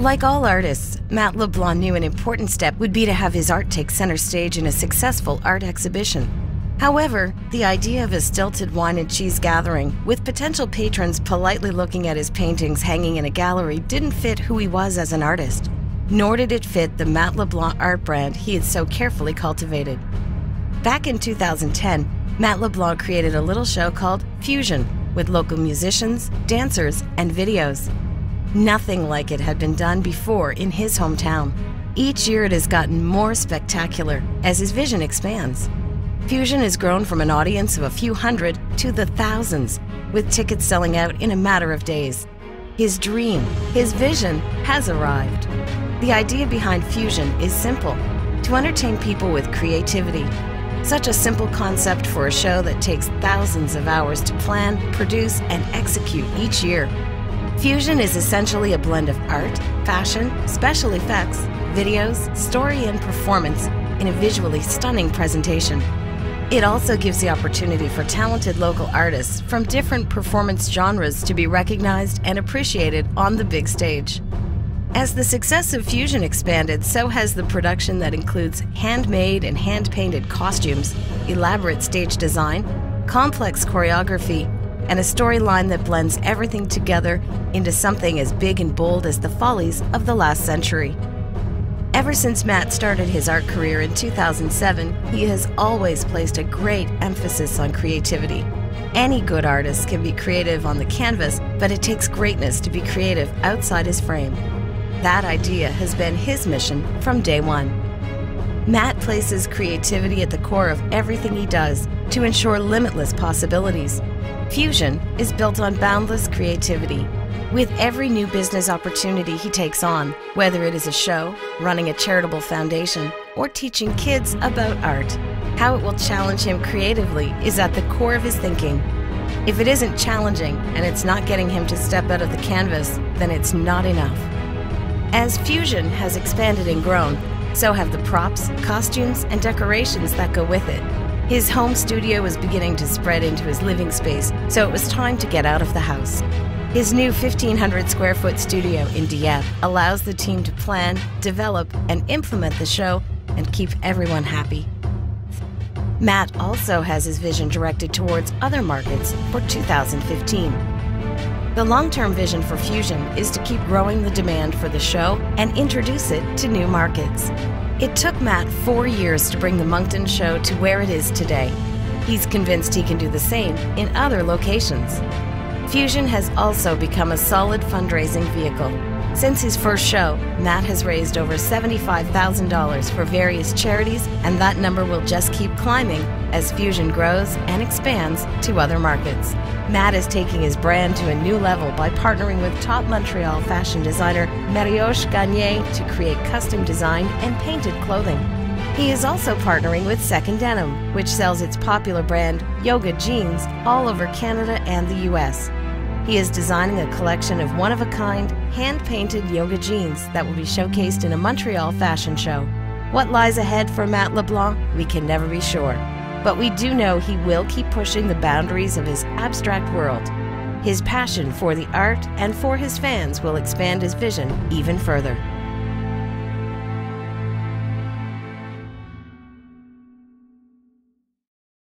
Like all artists, Matt LeBlanc knew an important step would be to have his art take center stage in a successful art exhibition. However, the idea of a stilted wine and cheese gathering, with potential patrons politely looking at his paintings hanging in a gallery, didn't fit who he was as an artist. Nor did it fit the Matt LeBlanc art brand he had so carefully cultivated. Back in 2010, Matt LeBlanc created a little show called Fusion, with local musicians, dancers, and videos. Nothing like it had been done before in his hometown. Each year it has gotten more spectacular as his vision expands. Fusion has grown from an audience of a few hundred to the thousands, with tickets selling out in a matter of days. His dream, his vision, has arrived. The idea behind Fusion is simple: to entertain people with creativity. Such a simple concept for a show that takes thousands of hours to plan, produce, and execute each year. Fusion is essentially a blend of art, fashion, special effects, videos, story, and performance in a visually stunning presentation. It also gives the opportunity for talented local artists from different performance genres to be recognized and appreciated on the big stage. As the success of Fusion expanded, so has the production that includes handmade and hand-painted costumes, elaborate stage design, complex choreography, and a storyline that blends everything together into something as big and bold as the follies of the last century. Ever since Matt started his art career in 2007, he has always placed a great emphasis on creativity. Any good artist can be creative on the canvas, but it takes greatness to be creative outside his frame. That idea has been his mission from day one. Matt places creativity at the core of everything he does to ensure limitless possibilities. Fusion is built on boundless creativity. With every new business opportunity he takes on, whether it is a show, running a charitable foundation, or teaching kids about art, how it will challenge him creatively is at the core of his thinking. If it isn't challenging and it's not getting him to step out of the canvas, then it's not enough. As Fusion has expanded and grown, so have the props, costumes, and decorations that go with it. His home studio was beginning to spread into his living space, so it was time to get out of the house. His new 1,500 square foot studio in Dieppe allows the team to plan, develop, and implement the show and keep everyone happy. Matt also has his vision directed towards other markets for 2015. The long-term vision for Fusion is to keep growing the demand for the show and introduce it to new markets. It took Matt 4 years to bring the Moncton show to where it is today. He's convinced he can do the same in other locations. Fusion has also become a solid fundraising vehicle. Since his first show, Matt has raised over $75,000 for various charities, and that number will just keep climbing as Fusion grows and expands to other markets. Matt is taking his brand to a new level by partnering with top Montreal fashion designer Marioche Gagné to create custom designed and painted clothing. He is also partnering with Second Denim, which sells its popular brand Yoga jeans all over Canada and the US. He is designing a collection of one-of-a-kind, hand-painted yoga jeans that will be showcased in a Montreal fashion show. What lies ahead for Matt LeBlanc, we can never be sure. But we do know he will keep pushing the boundaries of his abstract world. His passion for the art and for his fans will expand his vision even further.